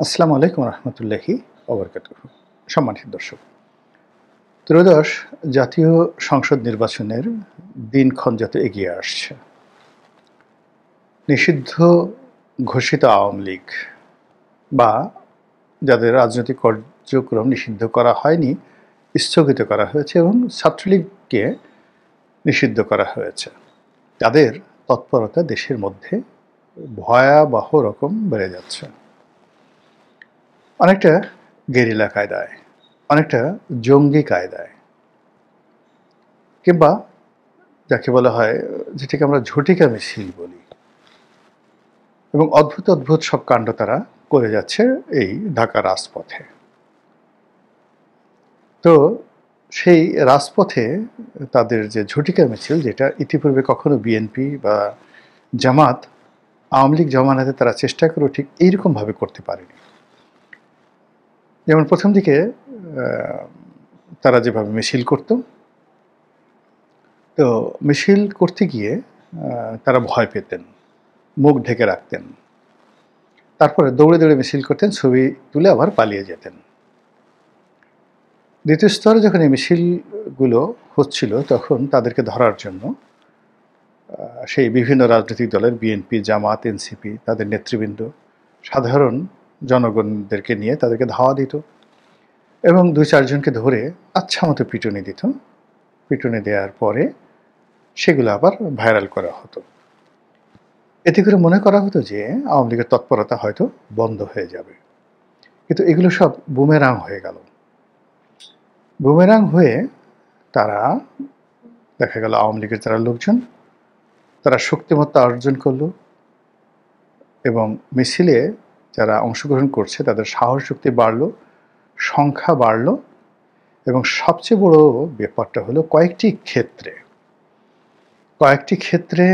আসসালামু আলাইকুম রহমতুল্লাহি ওবরকাতুহ। সম্মানিত দর্শক, ত্রয়োদশ জাতীয় সংসদ নির্বাচনের দিনক্ষণ যত এগিয়ে আসছে, নিষিদ্ধ ঘোষিত আওয়ামী লীগ বা যাদের রাজনৈতিক কার্যক্রম নিষিদ্ধ করা হয়নি, স্থগিত করা হয়েছে এবং ছাত্রলীগকে নিষিদ্ধ করা হয়েছে, তাদের তৎপরতা দেশের মধ্যে ভয়াবহ রকম বেড়ে যাচ্ছে। অনেকটা গেরিলা কায়দায়, অনেকটা জঙ্গি কায়দায়, কিংবা যাকে বলা হয়, যেটাকে আমরা ঝটিকা মিছিল বলি, এবং অদ্ভুত অদ্ভুত সব কাণ্ড তারা করে যাচ্ছে এই ঢাকা রাজপথে। তো সেই রাজপথে তাদের যে ঝটিকা মিছিল, যেটা ইতিপূর্বে কখনো বিএনপি বা জামাত, আওয়ামী লীগ জমানাতে তারা চেষ্টা করেও ঠিক এইরকমভাবে করতে পারেনি। যেমন প্রথম দিকে তারা যেভাবে মিছিল করত, তো মিছিল করতে গিয়ে তারা ভয় পেতেন, মুখ ঢেকে রাখতেন, তারপরে দৌড়ে দৌড়ে মিছিল করতেন, ছবি তুলে আবার পালিয়ে যেতেন। দ্বিতীয় স্তরে যখন এই মিছিলগুলো হচ্ছিল, তখন তাদেরকে ধরার জন্য সেই বিভিন্ন রাজনৈতিক দলের বিএনপি, জামাত, এনসিপি, তাদের নেতৃবৃন্দ সাধারণ জনগণদেরকে নিয়ে তাদেরকে ধাওয়া দিত এবং ২-৪ জনকে ধরে আচ্ছা মতো পিটুনি দিত। পিটুনি দেওয়ার পরে সেগুলো আবার ভাইরাল করা হতো। এতে করে মনে করা হতো যে আওয়ামী লীগের তৎপরতা হয়তো বন্ধ হয়ে যাবে, কিন্তু এগুলো সব বুমেরাং হয়ে গেল। বুমেরাং হয়ে তারা, দেখা গেল আওয়ামী লীগের যারা লোকজন, তারা শক্তিমত্তা অর্জন করলো এবং মিছিলে যারা অংশগ্রহণ করছে তাদের সাহস শক্তি বাড়লো, সংখ্যা বাড়লো, এবং সবচেয়ে বড় ব্যাপারটা হলো কয়েকটি ক্ষেত্রে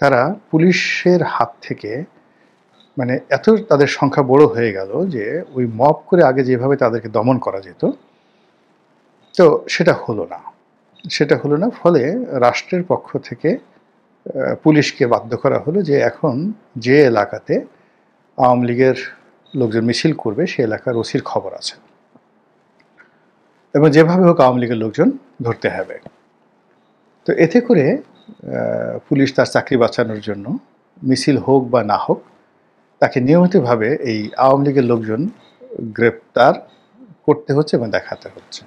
তারা পুলিশের হাত থেকে, মানে এত তাদের সংখ্যা বড় হয়ে গেল যে ওই মব করে আগে যেভাবে তাদেরকে দমন করা যেত, তো সেটা হলো না। ফলে রাষ্ট্রের পক্ষ থেকে পুলিশকে বাধ্য করা হলো যে এখন যে এলাকাতে আওয়ামী লীগের লোকজন মিছিল করবে সে এলাকার ওসির খবর আছে এবং যেভাবে হোক আওয়ামী লীগের লোকজন ধরতে হবে। তো এতে করে পুলিশ তার চাকরি বাঁচানোর জন্য মিছিল হোক বা না হোক, তাকে নিয়মিতভাবে এই আওয়ামী লীগের লোকজন গ্রেপ্তার করতে হচ্ছে এবং দেখাতে হচ্ছে।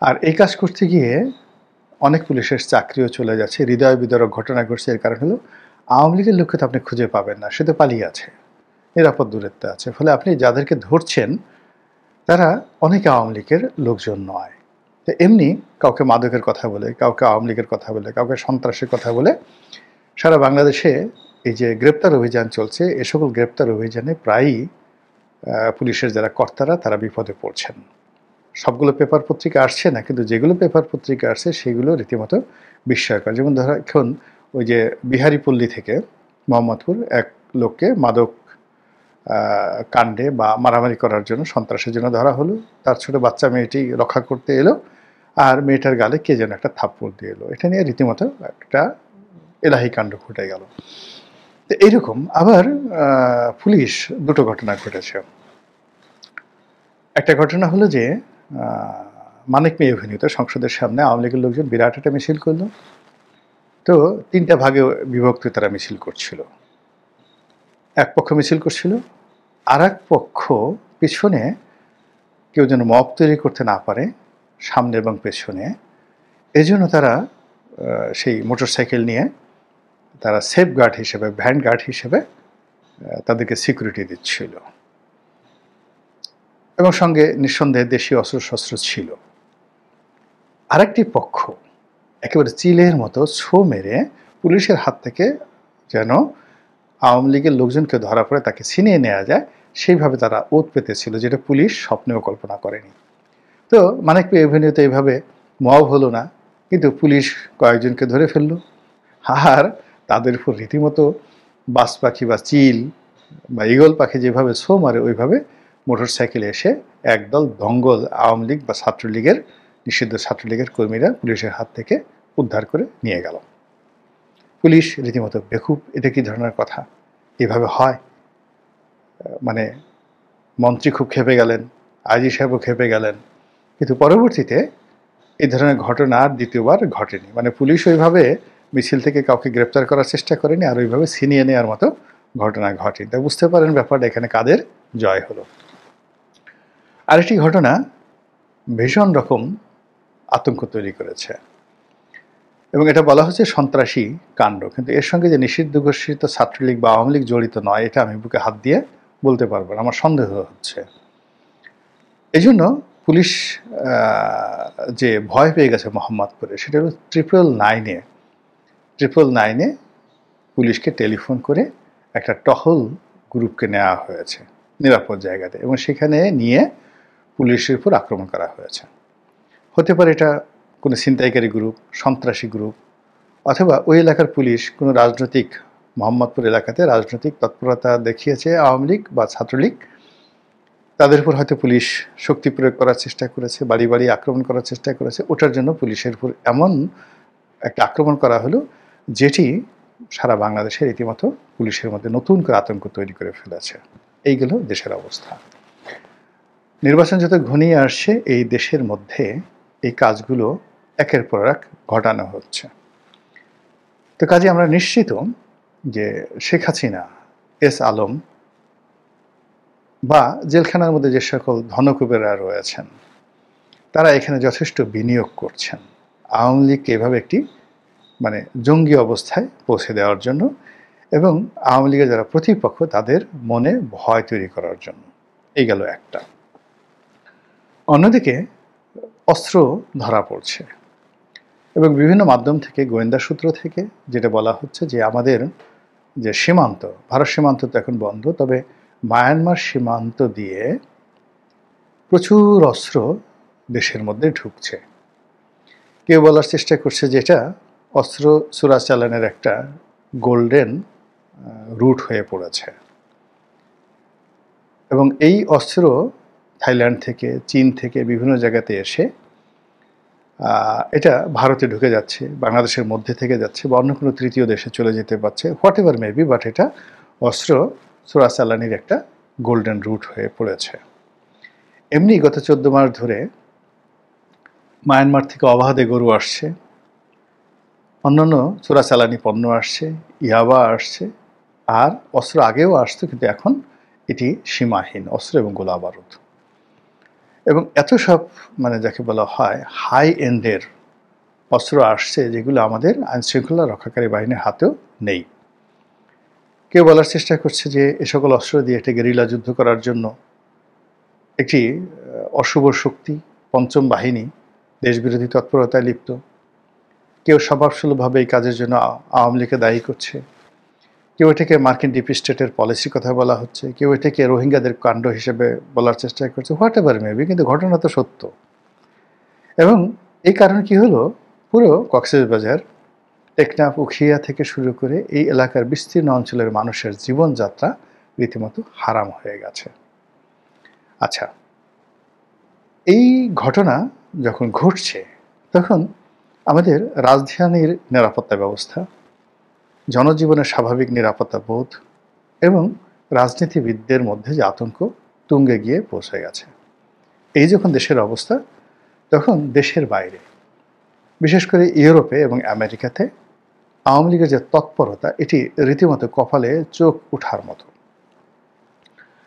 আর এই কাজ করতে গিয়ে অনেক পুলিশের চাকরিও চলে যাচ্ছে। হৃদয় বিদারক ঘটনা ঘটছে। এর কারণ হলো আওয়ামী লীগের লোককে তো আপনি খুঁজে পাবেন না, সে তো পালিয়ে আছে, নিরাপদ দূরত্বে আছে। ফলে আপনি যাদেরকে ধরছেন তারা অনেকে আওয়ামী লীগের লোকজন নয়। তো এমনি কাউকে মাদকের কথা বলে, কাউকে আওয়ামী লীগের কথা বলে, কাউকে সন্ত্রাসের কথা বলে সারা বাংলাদেশে এই যে গ্রেপ্তার অভিযান চলছে, এ সকল গ্রেপ্তার অভিযানে প্রায়ই পুলিশের যারা কর্তারা তারা বিপদে পড়ছেন। সবগুলো পেপার পত্রিকা আসছে না, কিন্তু যেগুলো পেপার পত্রিকা আসছে সেগুলো রীতিমতো বিস্ময়কর। যেমন ধরো এখন ওই যে বিহারীপল্লী থেকে মোহাম্মদপুর এক লোককে মাদক কাণ্ডে বা মারামারি করার জন্য, সন্ত্রাসের জন্য ধরা হলো। তার ছোট বাচ্চা মেয়েটি রক্ষা করতে এলো, আর মেয়েটার গালে কে যেন একটা থাপ্পড় দিয়ে এলো। এটা নিয়ে রীতিমতো একটা এলাহি কাণ্ড ঘটে গেল। তো এইরকম আবার পুলিশ দুটো ঘটনা ঘটেছে। একটা ঘটনা হলো যে মানিক মিয়া এভিনিউতে সংসদের সামনে আওয়ামী লীগের লোকজন বিরাট একটা মিছিল করলো। তো ৩টা ভাগে বিভক্ত তারা মিছিল করছিল। এক পক্ষ মিছিল করছিল, আর এক পক্ষ পিছনে কেউ যেন মব তৈরি করতে না পারে সামনে এবং পেছনে, এজন্য তারা সেই মোটরসাইকেল নিয়ে তারা সেফ গার্ড হিসেবে, ভ্যান গার্ড হিসেবে তাদেরকে সিকিউরিটি দিচ্ছিল এবং সঙ্গে নিঃসন্দেহে দেশীয় অস্ত্রশস্ত্র ছিল। আরেকটি পক্ষ একেবারে চিলের মতো ছো মেরে পুলিশের হাত থেকে যেন আওয়ামী লীগের লোকজনকে ধরা পড়ে তাকে ছিনিয়ে নেওয়া যায় সেইভাবে তারা ওত পেতেছিল, যেটা পুলিশ স্বপ্নেও কল্পনা করেনি। তো মানিক মিয়া এভিনিউতে এইভাবে মব হলো না, কিন্তু পুলিশ কয়েকজনকে ধরে ফেললো। আর তাদের উপর রীতিমতো বাজ পাখি বা চিল বা ঈগল পাখি যেভাবে ছো মারে, ওইভাবে মোটর সাইকেলে এসে একদল দঙ্গল আওয়ামী লীগ বা ছাত্রলীগের, নিষিদ্ধ ছাত্রলীগের কর্মীরা পুলিশের হাত থেকে উদ্ধার করে নিয়ে গেল। পুলিশ রীতিমতো বেকুব, এটা কি ধরনের কথা? এভাবে হয়? মানে মন্ত্রী খুব ক্ষেপে গেলেন, আইজি সাহেবও ক্ষেপে গেলেন, কিন্তু পরবর্তীতে এই ধরনের ঘটনা আর দ্বিতীয়বার ঘটেনি। মানে পুলিশ ওইভাবে মিছিল থেকে কাউকে গ্রেপ্তার করার চেষ্টা করেনি, আর ওইভাবে ছিনিয়ে নেওয়ার মতো ঘটনা ঘটেনি। তাই বুঝতে পারেন ব্যাপারটা এখানে কাদের জয় হলো। আরেকটি ঘটনা ভীষণ রকম আতঙ্ক তৈরি করেছে, এবং এটা বলা হচ্ছে সন্ত্রাসী কাণ্ড, কিন্তু এর সঙ্গে যে নিষিদ্ধ ঘোষিত ছাত্রলীগ বা আওয়ামী লীগ জড়িত নয়, এটা আমি বুকে হাত দিয়ে বলতে পারবো না, আমার সন্দেহ হচ্ছে। এই জন্য পুলিশ যে ভয় পেয়ে গেছে মোহাম্মদপুরে, সেটা হলো 999-এ পুলিশকে টেলিফোন করে একটা টহল গ্রুপকে নেওয়া হয়েছে নিরাপদ জায়গাতে, এবং সেখানে নিয়ে পুলিশের উপর আক্রমণ করা হয়েছে। হতে পারে এটা কোনো ছিনতাইকারী গ্রুপ, সন্ত্রাসী গ্রুপ, অথবা ওই এলাকার পুলিশ কোনো রাজনৈতিক, মোহাম্মদপুর এলাকাতে রাজনৈতিক তৎপরতা দেখিয়েছে আওয়ামী লীগ বা ছাত্রলীগ, তাদের উপর হয়তো পুলিশ শক্তি প্রয়োগ করার চেষ্টা করেছে, বাড়ি বাড়ি আক্রমণ করার চেষ্টা করেছে। ওটার জন্য পুলিশের উপর এমন একটা আক্রমণ করা হলো যেটি সারা বাংলাদেশে রীতিমতো পুলিশের মধ্যে নতুন করে আতঙ্ক তৈরি করে ফেলেছে। এইগুলো দেশের অবস্থা। নির্বাচন যত ঘনিয়ে আসছে, এই দেশের মধ্যে এই কাজগুলো একের পর এক ঘটানো হচ্ছে। তো কাজে আমরা নিশ্চিত যে শেখ হাসিনা, এস আলম বা জেলখানার মধ্যে যে সকল ধনকুবেরা রয়েছেন, তারা এখানে যথেষ্ট বিনিয়োগ করছেন আওয়ামী লীগকে এভাবে একটি মানে জঙ্গি অবস্থায় পৌঁছে দেওয়ার জন্য, এবং আওয়ামী লীগের যারা প্রতিপক্ষ তাদের মনে ভয় তৈরি করার জন্য। এই গেল একটা। অন্যদিকে অস্ত্র ধরা পড়ছে, এবং বিভিন্ন মাধ্যম থেকে, গোয়েন্দা সূত্র থেকে যেটা বলা হচ্ছে যে আমাদের যে সীমান্ত, ভারত সীমান্ত তো এখন বন্ধ, তবে মায়ানমার সীমান্ত দিয়ে প্রচুর অস্ত্র দেশের মধ্যে ঢুকছে। কেউ বলার চেষ্টা করছে যে এটা অস্ত্র চোরাচালানের একটা গোল্ডেন রুট হয়ে পড়েছে, এবং এই অস্ত্র থাইল্যান্ড থেকে, চীন থেকে, বিভিন্ন জায়গাতে এসে এটা ভারতে ঢুকে যাচ্ছে, বাংলাদেশের মধ্যে থেকে যাচ্ছে, বা অন্য কোনো তৃতীয় দেশে চলে যেতে পারছে, হোয়াট এভার মেবি, বাট এটা অস্ত্র চোরাচালানির একটা গোল্ডেন রুট হয়ে পড়েছে। এমনি গত 14 মাস ধরে মায়ানমার থেকে অবাধে গরু আসছে, অন্যান্য চোরাচালানি পণ্য আসছে, ইয়াবা আসছে, আর অস্ত্র আগেও আসতো, কিন্তু এখন এটি সীমাহীন অস্ত্র এবং গোলা বারুদ। এবং এত সব মানে যাকে বলা হয় হাই এন্ডের অস্ত্র আসছে, যেগুলো আমাদের আইনশৃঙ্খলা রক্ষাকারী বাহিনীর হাতেও নেই। কেউ বলার চেষ্টা করছে যে এ সকল অস্ত্র দিয়ে একটা গেরিলা যুদ্ধ করার জন্য একটি অশুভ শক্তি, পঞ্চম বাহিনী দেশবিরোধী তৎপরতায় লিপ্ত। কেউ স্বভাবসুলভভাবে এই কাজের জন্য আওয়ামী লীগকে দায়ী করছে, কেউ এটাকে মার্কিন ডিপ স্টেটের পলিসির কথা বলা হচ্ছে, কেউ এটাকে রোহিঙ্গাদের কাণ্ড হিসেবে বলার চেষ্টা করছে, হোয়াট এভার মেবি, কিন্তু ঘটনা তো সত্য। এবং এই কারণ কি হলো, পুরো কক্সবাজার, টেকনাফ, উখিয়া থেকে শুরু করে এই এলাকার বিস্তীর্ণ অঞ্চলের মানুষের জীবনযাত্রা রীতিমতো হারাম হয়ে গেছে। আচ্ছা, এই ঘটনা যখন ঘটছে, তখন আমাদের রাজধানীর নিরাপত্তা ব্যবস্থা, জনজীবনের স্বাভাবিক নিরাপত্তা বোধ এবং রাজনীতিবিদদের মধ্যে যে আতঙ্ক তুঙ্গে গিয়ে পৌঁছে গেছে। এই যখন দেশের অবস্থা, তখন দেশের বাইরে, বিশেষ করে ইউরোপে এবং আমেরিকাতে আওয়ামী লীগের যে তৎপরতা, এটি রীতিমতো কপালে চোখ ওঠার মতো।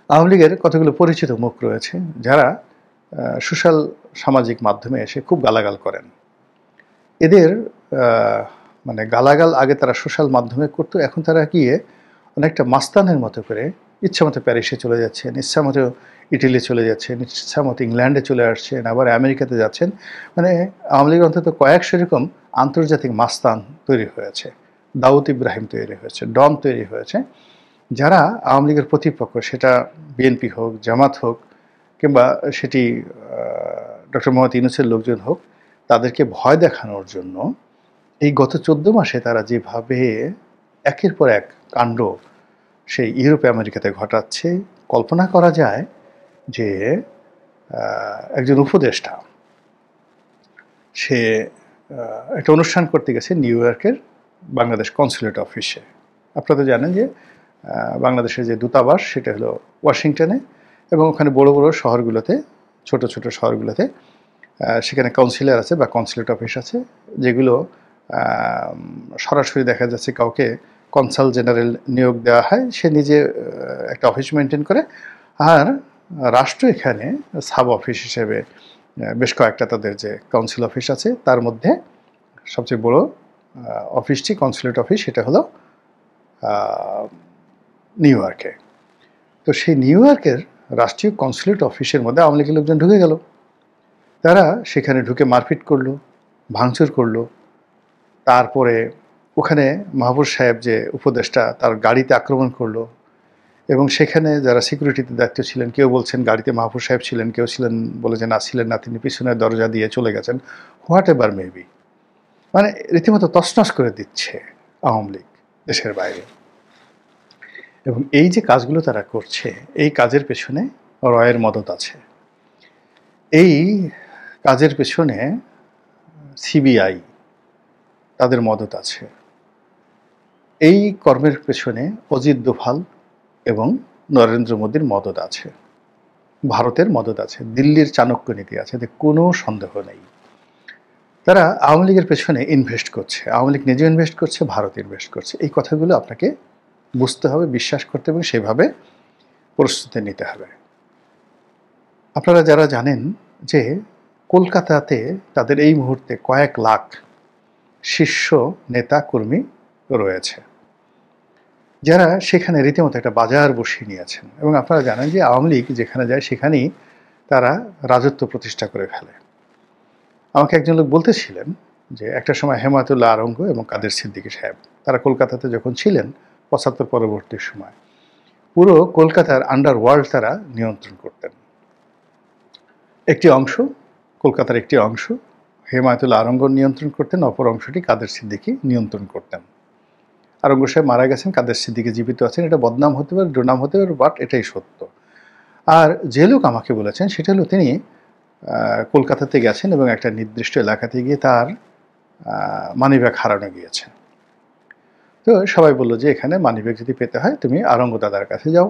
আওয়ামী লীগের কতগুলো পরিচিত মুখ রয়েছে যারা সোশ্যাল সামাজিক মাধ্যমে এসে খুব গালাগাল করেন। এদের মানে গালাগাল আগে তারা সোশ্যাল মাধ্যমে করতো, এখন তারা গিয়ে অনেকটা মাস্তানের মতো করে ইচ্ছা মতো প্যারিসে চলে যাচ্ছেন, ইচ্ছা মতো ইটালি চলে যাচ্ছেন, ইচ্ছা মতো ইংল্যান্ডে চলে আসছেন, আবার আমেরিকাতে যাচ্ছেন। মানে আওয়ামী লীগ অন্তত কয়েকশো এরকম আন্তর্জাতিক মাস্তান তৈরি হয়েছে, দাউদ ইব্রাহিম তৈরি হয়েছে, ডন তৈরি হয়েছে, যারা আওয়ামী লীগের প্রতিপক্ষ, সেটা বিএনপি হোক, জামাত হোক, কিংবা সেটি ডক্টর মোহাম্মদ ইউনূসের লোকজন হোক, তাদেরকে ভয় দেখানোর জন্য এই গত 14 মাসে তারা যেভাবে একের পর এক কাণ্ড সেই ইউরোপে আমেরিকাতে ঘটাচ্ছে, কল্পনা করা যায় যে একজন উপদেষ্টা সে একটা অনুষ্ঠান করতে গেছে নিউ ইয়র্কের বাংলাদেশ কনসুলেট অফিসে। আপনারা তো জানেন যে বাংলাদেশের যে দূতাবাস সেটা হলো ওয়াশিংটনে, এবং ওখানে বড় বড় শহরগুলোতে, ছোট ছোট শহরগুলোতে সেখানে কাউন্সিলর আছে বা কনসুলেট অফিস আছে, যেগুলো সরাসরি দেখা যাচ্ছে কাউকে কনসাল জেনারেল নিয়োগ দেওয়া হয়, সে নিজে একটা অফিস মেনটেন করে, আর রাষ্ট্র এখানে সাব অফিস হিসেবে বেশ কয়েকটা তাদের যে কাউন্সিল অফিস আছে তার মধ্যে সবচেয়ে বড় অফিসটি কনসুলেট অফিস, সেটা হলো নিউ ইয়র্কে। তো সেই নিউ ইয়র্কের রাষ্ট্রীয় কনসুলেট অফিসের মধ্যে আওয়ামী লীগের লোকজন ঢুকে গেল। তারা সেখানে ঢুকে মারপিট করলো, ভাঙচুর করলো। তারপরে ওখানে মাহবুব সাহেব যে উপদেষ্টা, তার গাড়িতে আক্রমণ করলো, এবং সেখানে যারা সিকিউরিটিতে দায়িত্ব ছিলেন, কেউ বলছেন গাড়িতে মাহবুব সাহেব ছিলেন, কেউ ছিলেন বলে যে না ছিলেন না, তিনি পিছনের দরজা দিয়ে চলে গেছেন, হোয়াট এভার মেবি। মানে রীতিমতো তছনছ করে দিচ্ছে আওয়ামী লীগ দেশের বাইরে। এবং এই যে কাজগুলো তারা করছে, এই কাজের পেছনে রয়ের মদত আছে। এই কাজের পেছনে সিবিআই তাদের মদত আছে। এই কর্মের পেছনে অজিত দোভাল এবং নরেন্দ্র মোদীর মদত আছে, ভারতের মদত আছে, দিল্লির চাণক্য নীতি আছে, এতে কোনো সন্দেহ নেই। তারা আওয়ামী লীগের পেছনে ইনভেস্ট করছে, আওয়ামী লীগ নিজে ইনভেস্ট করছে, ভারত ইনভেস্ট করছে। এই কথাগুলো আপনাকে বুঝতে হবে, বিশ্বাস করতে এবং সেভাবে প্রস্তুতি নিতে হবে। আপনারা যারা জানেন যে কলকাতাতে তাদের এই মুহূর্তে কয়েক লাখ শীর্ষ নেতা কর্মী রয়েছে, যারা সেখানে রীতিমতো একটা বাজার বসিয়ে নিয়েছেন। এবং আপনারা জানেন যে আওয়ামী লীগ যেখানে যায় সেখানেই তারা রাজত্ব প্রতিষ্ঠা করে ফেলে। আমাকে একজন লোক বলতেছিলেন যে একটা সময় হেমায়েতুল্লাহ আরঙ্গ এবং কাদের সিদ্দিকী সাহেব তারা কলকাতাতে যখন ছিলেন ৭৫ পরবর্তী সময়, পুরো কলকাতার আন্ডারওয়ার্ল্ড তারা নিয়ন্ত্রণ করতেন। একটি অংশ, কলকাতার একটি অংশ হেমায়েতুল্লাহ আরঙ্গ নিয়ন্ত্রণ করতেন, অপর অংশটি কাদের সিদ্দিকী নিয়ন্ত্রণ করতেন। আরঙ্গ সাহেব মারা গেছেন, কাদের সিদ্দিকী জীবিত আছেন। এটা বদনাম হতে পারে, দুর্নাম হতে পারে, বাট এটাই সত্য। আর যে লোক আমাকে বলেছেন সেটা হলো তিনি কলকাতাতে গেছেন এবং একটা নির্দিষ্ট এলাকাতে গিয়ে তার মানিব্যাগ হারানো গিয়েছে। তো সবাই বললো যে এখানে মানিব্যাগ যদি পেতে হয় তুমি আরঙ্গ দাদার কাছে যাও।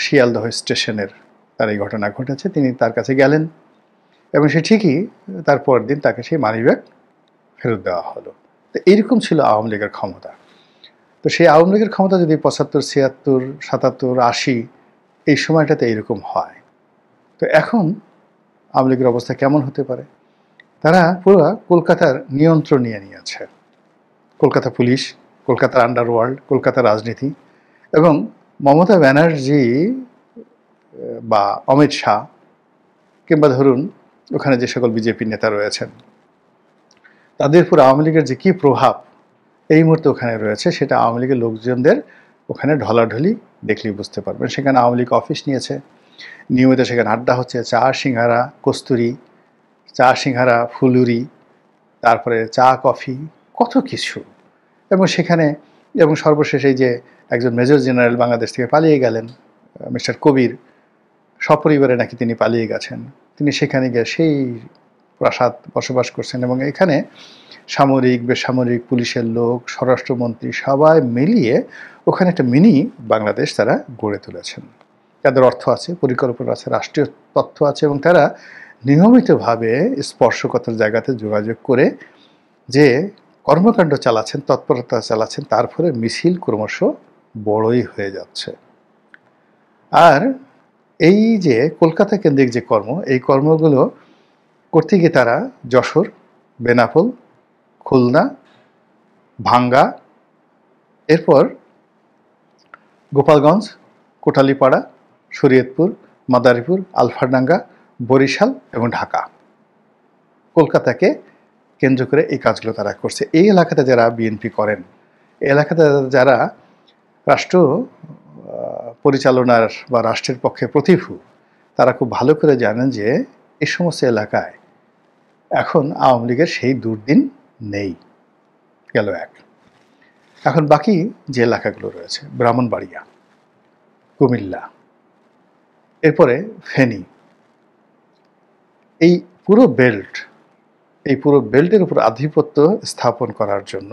শিয়ালদহ স্টেশনের তার এই ঘটনা ঘটেছে, তিনি তার কাছে গেলেন এবং সে ঠিকই তার পরের দিন তাকে সেই মানিব্যাগ ফেরত দেওয়া হলো। তো এইরকম ছিল আওয়ামী লীগের ক্ষমতা। তো সেই আওয়ামী লীগের ক্ষমতা যদি ৭৫, ৭৬, ৭৭, ৮০ এই সময়টাতে এইরকম হয়, তো এখন আওয়ামী লীগের অবস্থা কেমন হতে পারে? তারা পুরো কলকাতার নিয়ন্ত্রণ নিয়ে নিয়েছে। কলকাতা পুলিশ, কলকাতার আন্ডারওয়ার্ল্ড, কলকাতার রাজনীতি, এবং মমতা ব্যানার্জি বা অমিত শাহ কিংবা ধরুন ওখানে যে সকল বিজেপির নেতা রয়েছেন, তাদের পুরো আওয়ামী লীগের যে কী প্রভাব এই মুহূর্তে ওখানে রয়েছে সেটা আওয়ামী লীগের লোকজনদের ওখানে ঢলাঢলি দেখলেই বুঝতে পারবেন। সেখানে আওয়ামী লীগ অফিস নিয়েছে, নিয়মিত সেখানে আড্ডা হচ্ছে, চা সিঙ্গারা কস্তুরি, চা সিঙ্গারা ফুলুরি, তারপরে চা কফি, কত কিছু। এবং সেখানে এবং সর্বশেষ এই যে একজন মেজর জেনারেল বাংলাদেশ থেকে পালিয়ে গেলেন, মিস্টার কবির, সপরিবারে নাকি তিনি পালিয়ে গেছেন। তিনি সেখানে গিয়ে সেই প্রাসাদ বসবাস করছেন এবং এখানে সামরিক, বেসামরিক, পুলিশের লোক, স্বরাষ্ট্রমন্ত্রী সবাই মিলিয়ে ওখানে একটা মিনি বাংলাদেশ তারা গড়ে তুলেছেন। তাদের অর্থ আছে, পরিকল্পনা আছে, রাষ্ট্রীয় তথ্য আছে, এবং তারা নিয়মিতভাবে স্পর্শকাতর জায়গাতে যোগাযোগ করে যে কর্মকাণ্ড চালাচ্ছেন, তৎপরতা চালাচ্ছেন, তার ফলে মিছিল ক্রমশ বড়ই হয়ে যাচ্ছে। আর এই যে কলকাতা কেন্দ্রিক যে কর্ম, এই কর্মগুলো করতে গিয়ে তারা যশোর, বেনাপোল, খুলনা, ভাঙ্গা, এরপর গোপালগঞ্জ, কোটালীপাড়া, শরীয়তপুর, মাদারীপুর, আলফাডাঙ্গা, বরিশাল এবং ঢাকা, কলকাতাকে কেন্দ্র করে এই কাজগুলো তারা করছে। এই এলাকাতে যারা বিএনপি করেন, এই এলাকাতে যারা রাষ্ট্র পরিচালনার বা রাষ্ট্রের পক্ষে প্রতিভূ, তারা খুব ভালো করে জানেন যে এই সমস্ত এলাকায় এখন আওয়ামী লীগের সেই দুর্দিন নেই। গেল এক। এখন বাকি যে এলাকাগুলো রয়েছে, ব্রাহ্মণবাড়িয়া, কুমিল্লা, এরপরে ফেনী, এই পুরো বেল্ট, এই পুরো বেল্টের উপর আধিপত্য স্থাপন করার জন্য,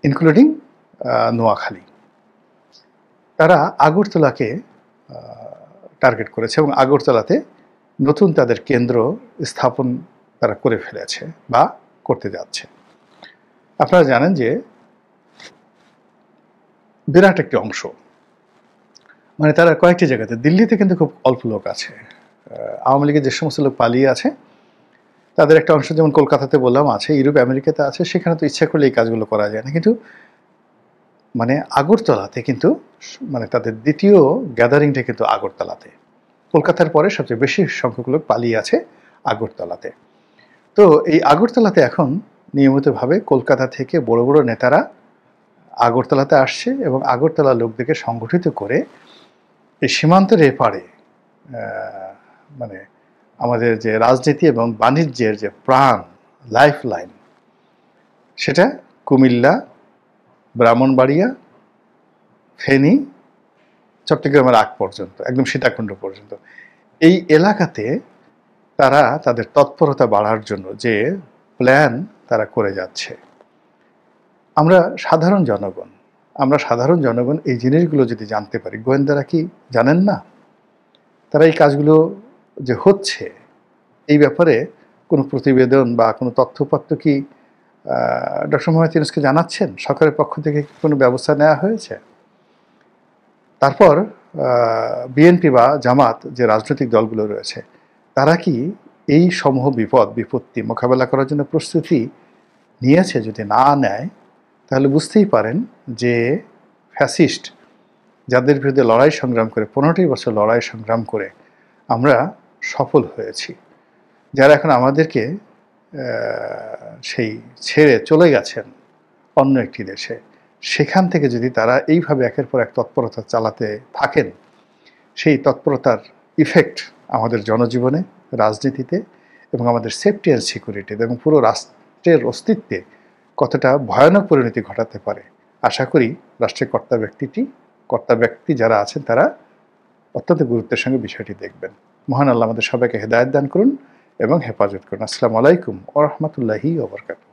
ইনক্লুডিং নোয়াখালী, তারা আগরতলাকে টার্গেট করেছে এবং আগরতলাতে নতুন তাদের কেন্দ্র স্থাপন তারা করে ফেলেছে বা করতে যাচ্ছে। আপনারা জানেন যে বিরাট একটি অংশ, মানে তারা কয়েকটি জায়গাতে, দিল্লিতে কিন্তু খুব অল্প লোক আছে, আওয়ামী লীগের যে সমস্ত লোক পালিয়ে আছে তাদের একটা অংশ, যেমন কলকাতাতে বললাম আছে, ইউরোপ আমেরিকাতে আছে, সেখানে তো ইচ্ছা করলে এই কাজগুলো করা যায় না। কিন্তু মানে আগরতলাতে কিন্তু মানে তাদের দ্বিতীয় গ্যাদারিংটা কিন্তু আগরতলাতে। কলকাতার পরে সবচেয়ে বেশি সংখ্যক লোক পালিয়ে আছে আগরতলাতে। তো এই আগরতলাতে এখন নিয়মিতভাবে কলকাতা থেকে বড় বড় নেতারা আগরতলাতে আসছে এবং আগরতলার লোকদেরকে সংগঠিত করে এই সীমান্তের এপারে মানে আমাদের যে রাজনীতি এবং বাণিজ্যের যে প্রাণ, লাইফ লাইন, সেটা কুমিল্লা, ব্রাহ্মণবাড়িয়া, ফেনী, চট্টগ্রামের আগ পর্যন্ত, একদম সীতাকুণ্ড পর্যন্ত, এই এলাকাতে তারা তাদের তৎপরতা বাড়ার জন্য যে প্ল্যান তারা করে যাচ্ছে। আমরা সাধারণ জনগণ এই জিনিসগুলো যদি জানতে পারি, গোয়েন্দারা কি জানেন না তারা এই কাজগুলো যে হচ্ছে এই ব্যাপারে কোনো প্রতিবেদন বা কোনো তথ্যপত্র কি ডক্টর মোহাম্মদ ইউনূসকে জানাচ্ছেন? সরকারের পক্ষ থেকে কোনো ব্যবস্থা নেওয়া হয়েছে? তারপর বিএনপি বা জামাত যে রাজনৈতিক দলগুলো রয়েছে তারা কি এই সমূহ বিপত্তি মোকাবেলা করার জন্য প্রস্তুতি নিয়েছে? যদি না নেয় তাহলে বুঝতেই পারেন যে ফ্যাসিস্ট যাদের বিরুদ্ধে লড়াই সংগ্রাম করে 15টি বছর লড়াই সংগ্রাম করে আমরা সফল হয়েছি, যারা এখন আমাদেরকে সেই ছেড়ে চলে গেছেন অন্য একটি দেশে, সেখান থেকে যদি তারা এইভাবে একের পর এক তৎপরতা চালাতে থাকেন, সেই তৎপরতার ইফেক্ট আমাদের জনজীবনে, রাজনীতিতে এবং আমাদের সেফটি অ্যান্ড সিকিউরিটিতে এবং পুরো রাষ্ট্রের অস্তিত্বে কতটা ভয়ানক পরিণতি ঘটাতে পারে, আশা করি রাষ্ট্রের কর্তা ব্যক্তি যারা আছেন তারা অত্যন্ত গুরুত্বের সঙ্গে বিষয়টি দেখবেন। মহান আল্লাহ আমাদের সবাইকে হেদায়েত দান করুন এবং হেফাজত করুন। আসসালামু আলাইকুম ওয়া রাহমাতুল্লাহি ওয়া বারাকাতুহু।